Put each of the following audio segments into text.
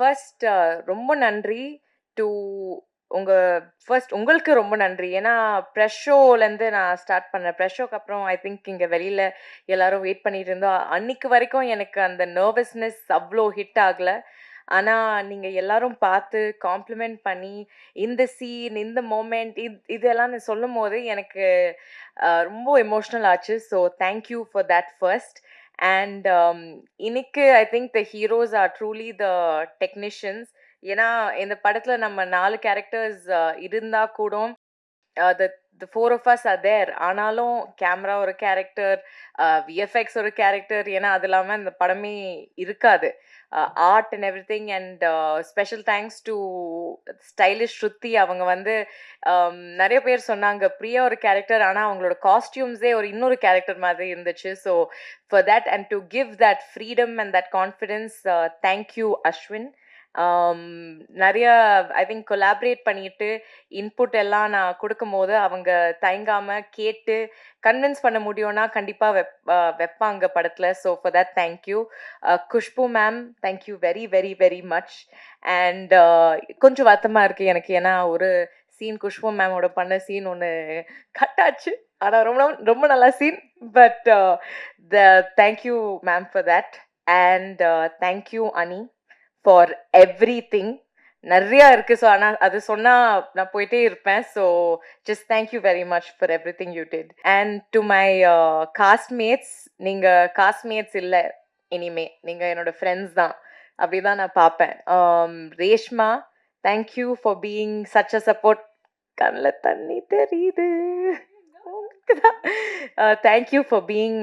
First ரொம்ப நன்றி to உங்க ஃபர்ஸ்ட் உங்களுக்கு ரொம்ப நன்றி. ஏன்னா பிரஸ் ஷோலேருந்து நான் ஸ்டார்ட் பண்ணேன். பிரஸ் ஷோக்கு அப்புறம் ஐ திங்க் இங்க வெளியில எல்லாரும் வெயிட் பண்ணிட்டு இருந்தோம். அன்னைக்கு வரைக்கும் எனக்கு அந்த நர்வஸ்னஸ் அவ்ளோ ஹிட் ஆகல. ஆனா நீங்க எல்லாரும் பார்த்து காம்ப்ளிமெண்ட் பண்ணி, இந்த சீன், இந்த மொமெண்ட் இதெல்லாம் சொல்லும்போது எனக்கு ரொம்ப எமோஷனல் ஆச்சு. So thank you for that first. And இன்னைக்கு I think the heroes are truly the technicians. ஏன்னா இந்த படத்துல நம்ம 4 கேரக்டர்ஸ் இருந்தா கூட the the four of us are there. ஆனாலும் கேமரா ஒரு கேரக்டர், விஎஃப்எக்ஸ் ஒரு கேரக்டர். ஏன்னா அது இல்லாமல் இந்த படமே இருக்காது. Art and everything. And special thanks to stylish Shruti. அவங்க வந்து நிறைய பேர் சொன்னாங்க பிரியா ஒரு கேரக்டர், ஆனால் அவங்களோட காஸ்டியூம்ஸே ஒரு இன்னொரு கேரக்டர் மாதிரி இருந்துச்சு. So for that and to give that freedom and that confidence, thank you Ashwin. நிறைய ஐ திங்க் கொலாபரேட் பண்ணிட்டு இன்புட் எல்லாம் நான் கொடுக்கும்போது அவங்க தயங்காம கேட்டு கன்வின்ஸ் பண்ண முடியும்னா கண்டிப்பா வைப்பாங்க படத்துல. So for that thank you. Khushbu ma'am, thank you very very very much. And கொஞ்சம் வருத்தமா இருக்கு எனக்கு, ஏன்னா ஒரு சீன் குஷ்பு மேமோட பண்ண சீன் ஒன்று கட் ஆச்சு. ஆனால் ரொம்ப ரொம்ப நல்லா scene. But thank you ma'am for that. And thank you Ani for everything. நிறையா இருக்கு. ஸோ ஆனால் அது சொன்னால் நான் போயிட்டே இருப்பேன். So just thank you very much for everything you did. And to my castmates, நீங்கள் காஸ்ட்மேட்ஸ் இல்லை, இனிமே நீங்கள் என்னோட ஃப்ரெண்ட்ஸ் தான். அப்படிதான் நான் பார்ப்பேன். Reshma, thank you for being such a support. கண்ணில் தண்ணி தெரியுது. Thank you for being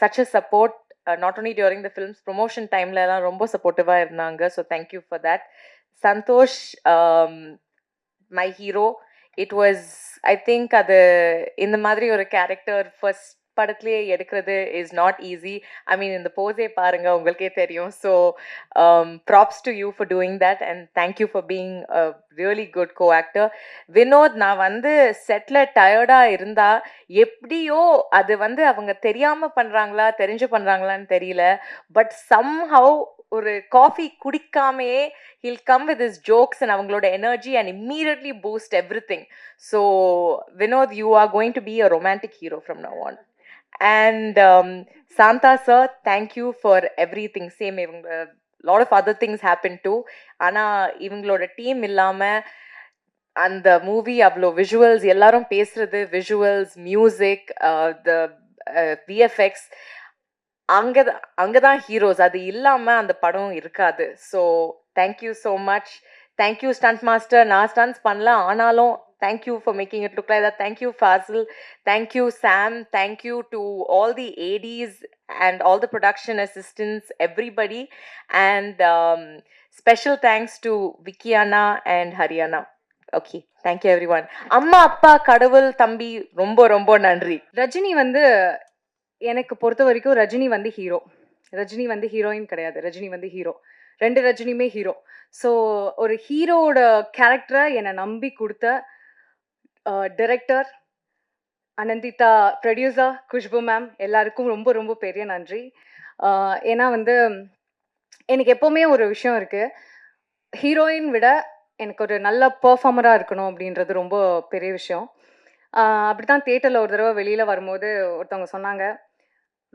such a support. Not only during the film's promotion time la ரொம்ப சப்போர்ட்டிவா இருந்தாங்க. So thank you for that. Santosh, my hero, it was, I think அது இந்த மாதிரி ஒரு கேரக்டர் ஃபர்ஸ்ட் படத்துலேயே எடுக்கிறது is not easy. I mean இந்த போஸே பாருங்க, உங்களுக்கே தெரியும். So props to you for doing that and thank you for being a really good co actor. Vinod, நான் வந்து செட்டில் டயர்டாக இருந்தா எப்படியோ அது வந்து அவங்க தெரியாம பண்றாங்களா தெரிஞ்சு பண்றாங்களான்னு தெரியல, பட் சம்ஹவ் ஒரு coffee குடிக்காமையே he'll come with his jokes and அவங்களோட energy and immediately boost everything. So Vinod, you are going to be a romantic hero from now on. And Santa sir, thank you for everything. Same, இவங்க lot of other things happened too. ஆனா இவங்களோட team இல்லாம அந்த movie அவ்வளோ visuals, எல்லாரும் பேசுறது visuals, music, the VFX, அங்கதான் heroes. அது இல்லாம அந்த படம் இருக்காது. So thank you so much. Thank you stunt master. நான் ஸ்டண்ட்ஸ் பண்ணல, ஆனாலும் thank you for making it look like that. Thank you Fazil. Thank you Sam. Thank you to all the ADs and all the production assistants, everybody. And special thanks to Vikiana and Haryana. Okay, thank you every one. அம்மா அப்பா கடவுள் தம்பி ரொம்ப ரொம்ப நன்றி. ரஜினி வந்து எனக்கு பொறுத்த வரைக்கும் ரஜினி வந்து ஹீரோ. ரஜினி வந்து ஹீரோயின் கிடையாது. ரஜினி வந்து ஹீரோ. 2 ரஜினியுமே ஹீரோ. ஸோ ஒரு ஹீரோட கேரக்டரை என்னை நம்பி கொடுத்த director Ananditha, producer Khushbu ma'am, எல்லாருக்கும் ரொம்ப ரொம்ப பெரிய நன்றி. ஏன்னா வந்து எனக்கு எப்போவுமே ஒரு விஷயம் இருக்குது, ஹீரோயின் விட எனக்கு ஒரு நல்ல பெர்ஃபார்மராக இருக்கணும் அப்படின்றது ரொம்ப பெரிய விஷயம். அப்படி தான் தியேட்டரில் ஒரு தடவை வெளியில் வரும்போது ஒருத்தவங்க சொன்னாங்க,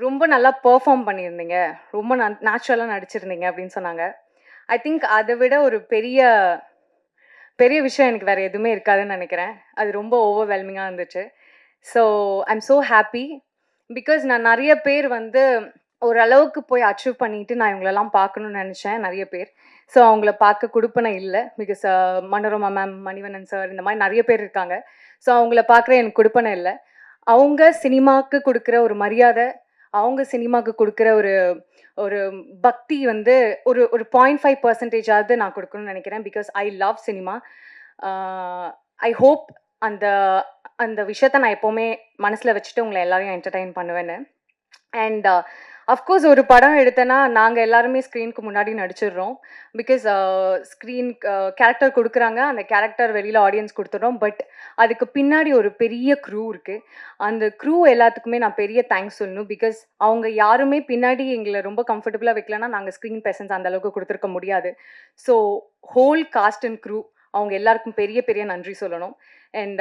ரொம்ப நல்லா பெர்ஃபார்ம் பண்ணியிருந்தீங்க, ரொம்ப நேச்சுரலாக நடிச்சிருந்தீங்க அப்படின்னு சொன்னாங்க. ஐ திங்க் அதை விட ஒரு பெரிய பெரிய விஷயம் எனக்கு வேறு எதுவுமே இருக்காதுன்னு நினைக்கிறேன். அது ரொம்ப ஓவர்வெல்மிங்காக இருந்துச்சு. So I am so happy. Because நான் நிறைய பேர் வந்து ஓரளவுக்கு போய் அச்சீவ் பண்ணிட்டு நான் இவங்களெல்லாம் பார்க்கணுன்னு நினச்சேன், நிறைய பேர். ஸோ அவங்கள பார்க்க கொடுப்பனை இல்லை. Because Manorama ma'am, Manivannan sir, இந்த மாதிரி நிறைய பேர் இருக்காங்க. ஸோ அவங்கள பார்க்குற எனக்கு கொடுப்பனை இல்லை. அவங்க சினிமாவுக்கு கொடுக்குற ஒரு மரியாதை, அவங்க சினிமாவுக்கு கொடுக்குற ஒரு ஒரு பக்தி வந்து ஒரு ஒரு 0.5% நான் கொடுக்கணும்னு நினைக்கிறேன். Because I love cinema. I hope அந்த அந்த விஷயத்த நான் எப்போவுமே மனசில் வச்சுட்டு உங்களை எல்லாரையும் என்டர்டெயின் பண்ணுவேன்னு. அண்ட் அஃப்கோர்ஸ் ஒரு படம் எடுத்தேன்னா நாங்கள் எல்லாருமே ஸ்க்ரீனுக்கு முன்னாடி நடிச்சிடுறோம். பிகாஸ் ஸ்க்ரீன் கேரக்டர் கொடுக்குறாங்க, அந்த கேரக்டர் வெளியில் ஆடியன்ஸ் கொடுத்துட்றோம். பட் அதுக்கு பின்னாடி ஒரு பெரிய க்ரூ இருக்குது. அந்த க்ரூ எல்லாத்துக்குமே நான் பெரிய தேங்க்ஸ் சொல்லணும். பிகாஸ் அவங்க யாருமே பின்னாடி எங்களை ரொம்ப கம்ஃபர்டபுளாக வைக்கலன்னா நாங்கள் ஸ்க்ரீன் ப்ரெசன்ஸ் அந்த அளவுக்கு கொடுத்துருக்க முடியாது. So whole cast and crew அவங்க எல்லாருக்கும் பெரிய பெரிய நன்றி சொல்லணும். அண்ட்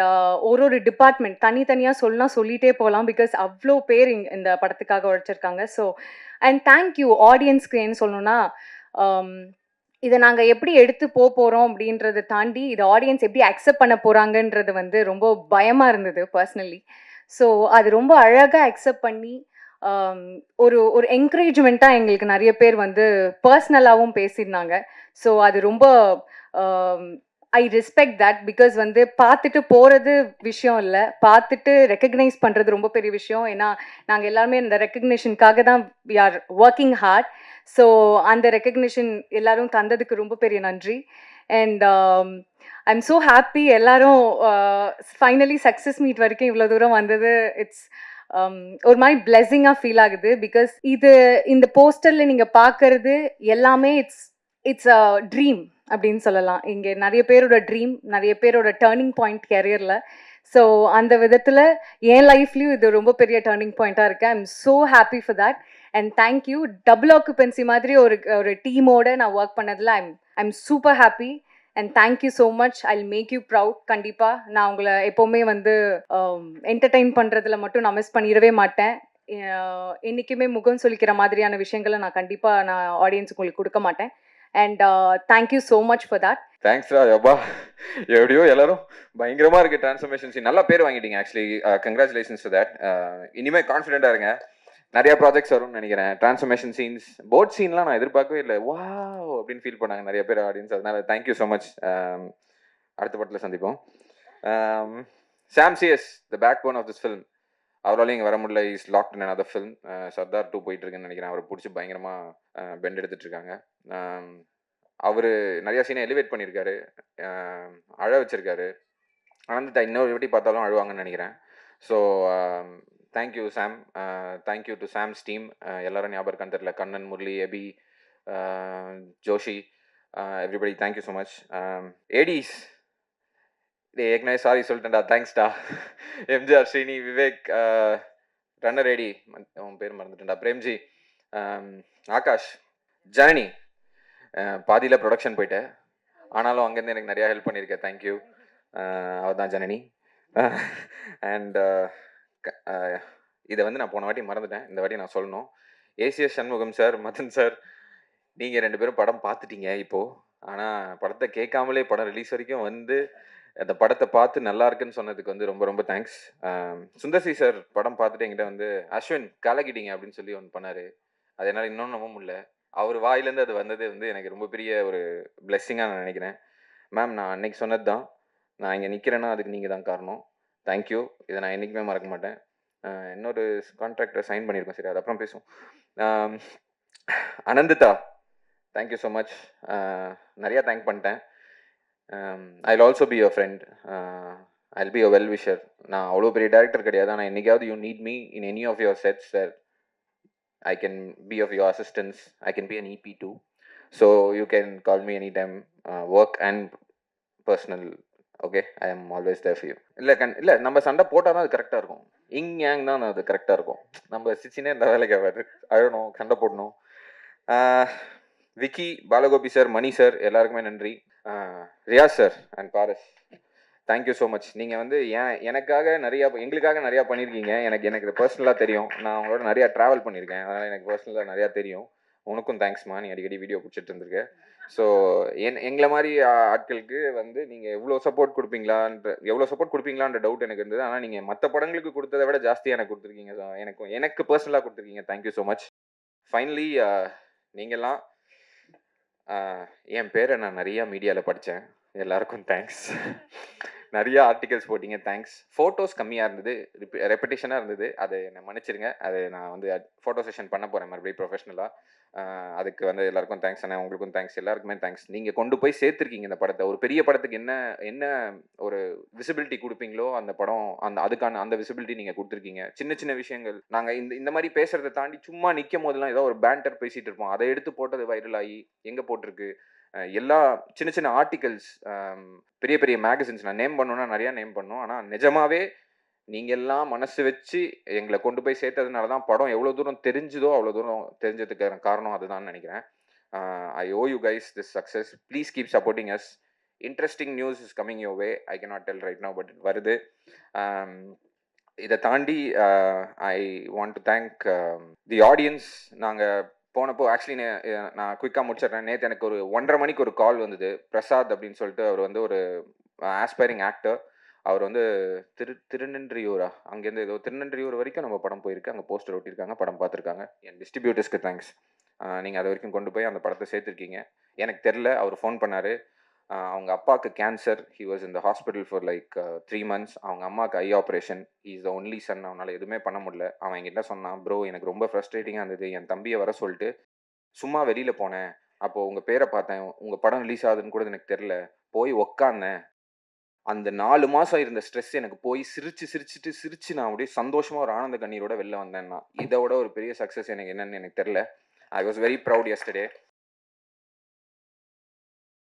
ஒரு டிபார்ட்மெண்ட் தனித்தனியாக சொல்லலாம், சொல்லிகிட்டே போகலாம். பிகாஸ் அவ்வளோ பேர் இந்த படத்துக்காக உழைச்சிருக்காங்க. ஸோ அண்ட் தேங்க்யூ ஆடியன்ஸ்க்கு ஏன்னு சொல்லணும்னா, இதை நாங்கள் எப்படி எடுத்து போகிறோம் அப்படின்றத தாண்டி இதை ஆடியன்ஸ் எப்படி அக்செப்ட் பண்ண போகிறாங்கன்றது வந்து ரொம்ப பயமாக இருந்தது பர்சனலி. ஸோ அது ரொம்ப அழகாக அக்செப்ட் பண்ணி ஒரு ஒரு என்கரேஜ்மெண்ட்டாக எங்களுக்கு நிறைய பேர் வந்து பர்சனலாகவும் பேசியிருந்தாங்க. ஸோ அது ரொம்ப ஐ ரெஸ்பெக்ட் தட். பிகாஸ் வந்து பார்த்துட்டு போகிறது விஷயம் இல்லை, பார்த்துட்டு ரெக்கக்னைஸ் பண்ணுறது ரொம்ப பெரிய விஷயம். ஏன்னா நாங்கள் எல்லாருமே இந்த ரெக்கக்னிஷனுக்காக தான் we are working hard. So அந்த ரெக்கக்னிஷன் எல்லாரும் தந்ததுக்கு ரொம்ப பெரிய நன்றி. And I am so happy எல்லாரும் ஃபைனலி சக்ஸஸ் மீட் வரைக்கும் இவ்வளோ தூரம் வந்தது. இட்ஸ் ஒரு மாதிரி பிளெஸிங்காக ஃபீல் ஆகுது. பிகாஸ் இந்த போஸ்டரில் நீங்கள் பார்க்கறது எல்லாமே இட்ஸ் அ ட்ரீம் அப்படின்னு சொல்லலாம். இங்கே நிறைய பேரோட ட்ரீம், நிறைய பேரோட டேர்னிங் பாயிண்ட் கேரியரில். ஸோ அந்த விதத்தில் என் லைஃப்லேயும் இது ரொம்ப பெரிய டேர்னிங் பாயிண்ட்டாக இருக்குது. I am so happy for that. And thank you. Double occupancy மாதிரி ஒரு டீமோட நான் ஒர்க் பண்ணதில் I am super happy. And thank you so much. I make you proud. கண்டிப்பாக நான் உங்களை எப்போவுமே வந்து என்டர்டெயின் பண்ணுறதுல மட்டும் நான் மிஸ் பண்ணிடவே மாட்டேன். என்றைக்குமே முகம் சொல்லிக்கிற மாதிரியான விஷயங்களை நான் கண்டிப்பாக ஆடியன்ஸுக்கு உங்களுக்கு கொடுக்க மாட்டேன். And thank you so much for that. தேங்க்ஸ்ரா யப்பா. எப்படியோ எல்லாரும் பயங்கரமா இருக்கு டிரான்ஸ்ஃபர்மேஷன் சீன். நல்லா பேர் வாங்கிட்டீங்க ஆக்சுவலி. Congratulations to that. இனிமே கான்ஃபிடென்ட்டா இருங்க, நிறைய ப்ராஜெக்ட்ஸ் வரும்னு நினைக்கிறேன். டிரான்ஸ்ஃபர்மேஷன் சீன்ஸ், போட் சீன்லாம் நான் எதிர்பார்க்கவே இல்லை. வாவ் அப்படின்னு ஃபீல் பண்ணாங்க நிறைய பேர் ஆடியன்ஸ். அதனால தேங்க்யூ ஸோ மச். அடுத்த படத்தில் சந்திப்போம். Sam CS, the backbone of this film. அவராலையும் இங்கே வர முடியல. Is locked in another film. Sardar 2 போயிட்டு இருக்குன்னு நினைக்கிறேன். அவரை பிடிச்சி பயங்கரமாக பெண்ட் எடுத்துட்டு இருக்காங்க. அவர் நிறையா சீனை எலிவேட் பண்ணியிருக்காரு, அழ வச்சிருக்காரு. ஆனந்தத்தை இன்னொரு வாட்டி பார்த்தாலும் அழுவாங்கன்னு நினைக்கிறேன். So thank you Sam. Thank you to Sam's team. எல்லாரும் ஞாபகம் இருக்கான்னு தெரியல. கண்ணன், முரளி, எபி, Joshi, everybody thank you so much. ADs ஏற்கனவே சாரி சொல்லிட்டேன்டா, தேங்க்ஸ்டா. MGR, Srini, Vivek, runner AD, அவன் பேர் மறந்துட்டேன்டா, பிரேம்ஜி, ஆகாஷ், ஜனனி. பாதியில் ப்ரொடக்ஷன் போயிட்டேன், ஆனாலும் அங்கேருந்து எனக்கு நிறையா ஹெல்ப் பண்ணியிருக்கேன். தேங்க்யூ. அவர் தான் ஜனனி. அண்ட் இதை வந்து நான் போன வாட்டி மறந்துட்டேன், இந்த வாட்டி நான் சொல்லணும். ACS Shanmugam sir, Madan sir, நீங்கள் 2 பேரும் படம் பார்த்துட்டீங்க இப்போது. ஆனால் படத்தை கேட்காமலே படம் ரிலீஸ் வரைக்கும் வந்து அந்த படத்தை பார்த்து நல்லா இருக்குன்னு சொன்னதுக்கு வந்து ரொம்ப ரொம்ப தேங்க்ஸ். சுந்தர்சி சார் படம் பார்த்துட்டு என்கிட்ட வந்து அஸ்வின் கலக்கிட்டீங்க அப்படின்னு சொல்லி ஒன்று பண்ணார். அது என்னால் இன்னொன்று நம்ப முடியல. அவர் வாயிலேருந்து அது வந்தது வந்து எனக்கு ரொம்ப பெரிய ஒரு பிளெஸ்ஸிங்காக நான் நினைக்கிறேன். மேம், நான் அன்னைக்கு சொன்னது தான், நான் இங்கே நிற்கிறேன்னா அதுக்கு நீங்கள் தான் காரணம். தேங்க்யூ. இதை நான் என்றைக்குமே மறக்க மாட்டேன். இன்னொரு கான்ட்ராக்டை சைன் பண்ணியிருக்கோம், சரி அது அப்புறம் பேசுவோம். Ananditha, thank you so much. நிறையா தேங்க் பண்ணிட்டேன். I'll also be your friend. I'll be a well-wisher. நான் அவ்வளோ பெரிய டேரக்டர் கிடையாது, ஆனால் என்னைக்காவது you need me in any of your sets where I can be of your assistance. I can be an EP too. So you can call me anytime, work and personal. Okay, I am always there for you. இல்லை நம்ம சண்டை போட்டால் தான் அது கரெக்டாக இருக்கும். Yang தான் அது கரெக்டாக இருக்கும். நம்ம சிச்சினே இந்த வேலைக்கு ஆகாது. அழணும், சண்டை போடணும். விக்கி, பாலகோபி சார், மணி சார், எல்லாருக்குமே நன்றி. Riyaz sir and Paras, thank you so much. நீங்கள் வந்து எனக்காக எங்களுக்காக நிறையா பண்ணியிருக்கீங்க. எனக்கு பர்சனலாக தெரியும். நான் அவங்களோட நிறையா ட்ராவல் பண்ணியிருக்கேன், அதனால் எனக்கு பர்சனலாக நிறையா தெரியும். உனக்கும் தேங்க்ஸ்மா, நீ அடிக்கடி வீடியோ பிடிச்சிட்டு இருந்திருக்க. ஸோ எங்களை மாதிரி ஆட்களுக்கு வந்து நீங்கள் எவ்வளோ சப்போர்ட் கொடுப்பீங்களான்ற டவுட் எனக்கு இருந்தது. ஆனால் நீங்கள் மற்ற படங்களுக்கு கொடுத்ததை விட ஜாஸ்தியாக எனக்கு கொடுத்துருக்கீங்க. ஸோ எனக்கு பர்சனலாக கொடுத்துருக்கீங்க. Thank you so much. ஃபைனலி நீங்கள்லாம், என் பேரை நான் நிறையா மீடியாவில் படித்தேன். எல்லாருக்கும் தேங்க்ஸ். நிறைய ஆர்டிகல்ஸ் போட்டீங்க, தேங்க்ஸ். ஃபோட்டோஸ் கம்மியாக இருந்தது, ரெப்படேஷனாக இருந்தது, அதை என்னை மன்னிச்சிருங்க. அது நான் வந்து ஃபோட்டோ செஷன் பண்ண போகிறேன் மறுபடியும் ப்ரொஃபஷனலாக. அதுக்கு வந்து எல்லாருக்கும் தேங்க்ஸ் அண்ணா, உங்களுக்கும் தேங்க்ஸ், எல்லாருக்குமே தேங்க்ஸ். நீங்கள் கொண்டு போய் சேர்த்துருக்கீங்க இந்த படத்தை. ஒரு பெரிய படத்துக்கு என்ன என்ன ஒரு விசிபிலிட்டி கொடுப்பீங்களோ அந்த படம் அதுக்கான அந்த விசிபிலிட்டி நீங்கள் கொடுத்துருக்கீங்க. சின்ன சின்ன விஷயங்கள் நாங்கள் இந்த மாதிரி பேசுறதை தாண்டி சும்மா நிற்கும் போதெல்லாம் ஏதோ ஒரு பேண்டர் பேசிகிட்டு இருப்போம், அதை எடுத்து போட்டது வைரல் ஆகி எங்கே போட்டிருக்கு, எல்லா சின்ன சின்ன ஆர்டிகல்ஸ், பெரிய பெரிய மேகசின்ஸ், நான் நேம் பண்ணணும்னா நிறையா நேம் பண்ணோம். ஆனால் நிஜமாவே நீங்கள் எல்லாம் மனசு வச்சு எங்களை கொண்டு போய் சேர்த்ததுனால தான் படம் எவ்வளோ தூரம் தெரிஞ்சுதோ அவ்வளோ தூரம் தெரிஞ்சதுக்கு காரணம் அதுதான் நினைக்கிறேன். I owe you guys this success. Please keep supporting us. Interesting news is coming your way. I cannot tell right now, but வருது. இதை தாண்டி I want to thank the audience. நாங்கள் போனப்போ ஆக்சுவலி நான் குயிக்காக முடிச்சிடுறேன். நேற்று எனக்கு ஒரு 1:30 மணிக்கு ஒரு கால் வந்தது. பிரசாத் அப்படின்னு சொல்லிட்டு, அவர் வந்து ஒரு ஆஸ்பைரிங் ஆக்டர். அவர் வந்து திருநன்றியூரா, அங்கேருந்து ஏதோ திருநன்றியூர் வரைக்கும் நம்ம படம் போயிருக்கு, அங்கே போஸ்டர் ஒட்டியிருக்காங்க, படம் பார்த்துருக்காங்க. என் டிஸ்ட்ரிபியூட்டர்ஸ்க்கு தேங்க்ஸ். நீங்கள் அது வரைக்கும் கொண்டு போய் அந்த படத்தை சேர்த்துருக்கீங்க. எனக்கு தெரில, அவர் ஃபோன் பண்ணார். அவங்க அப்பாவுக்கு cancer, he was in the hospital for like 3 months. அவங்க அம்மாவுக்கு eye operation. He is the only son. அவனால் எதுவுமே பண்ண முடியல. அவன் என்கிட்ட சொன்னான், ப்ரோ எனக்கு ரொம்ப ஃப்ரஸ்ட்ரேட்டிங்காக இருந்தது, என் தம்பியை வர சொல்லிட்டு சும்மா வெளியில் போனேன், அப்போது உங்கள் பேரை பார்த்தேன், உங்கள் படம் ரிலீஸ் ஆகுதுன்னு கூட எனக்கு தெரில, போய் உக்காந்தேன், அந்த 4 மாதம் இருந்த ஸ்ட்ரெஸ் எனக்கு போய் சிரிச்சு நான் அப்படியே சந்தோஷமாக ஒரு ஆனந்த கண்ணீரோட வெளில வந்தேன்னா, இதோட ஒரு பெரிய சக்ஸஸ் எனக்கு என்னன்னு எனக்கு தெரில. I was very proud yesterday.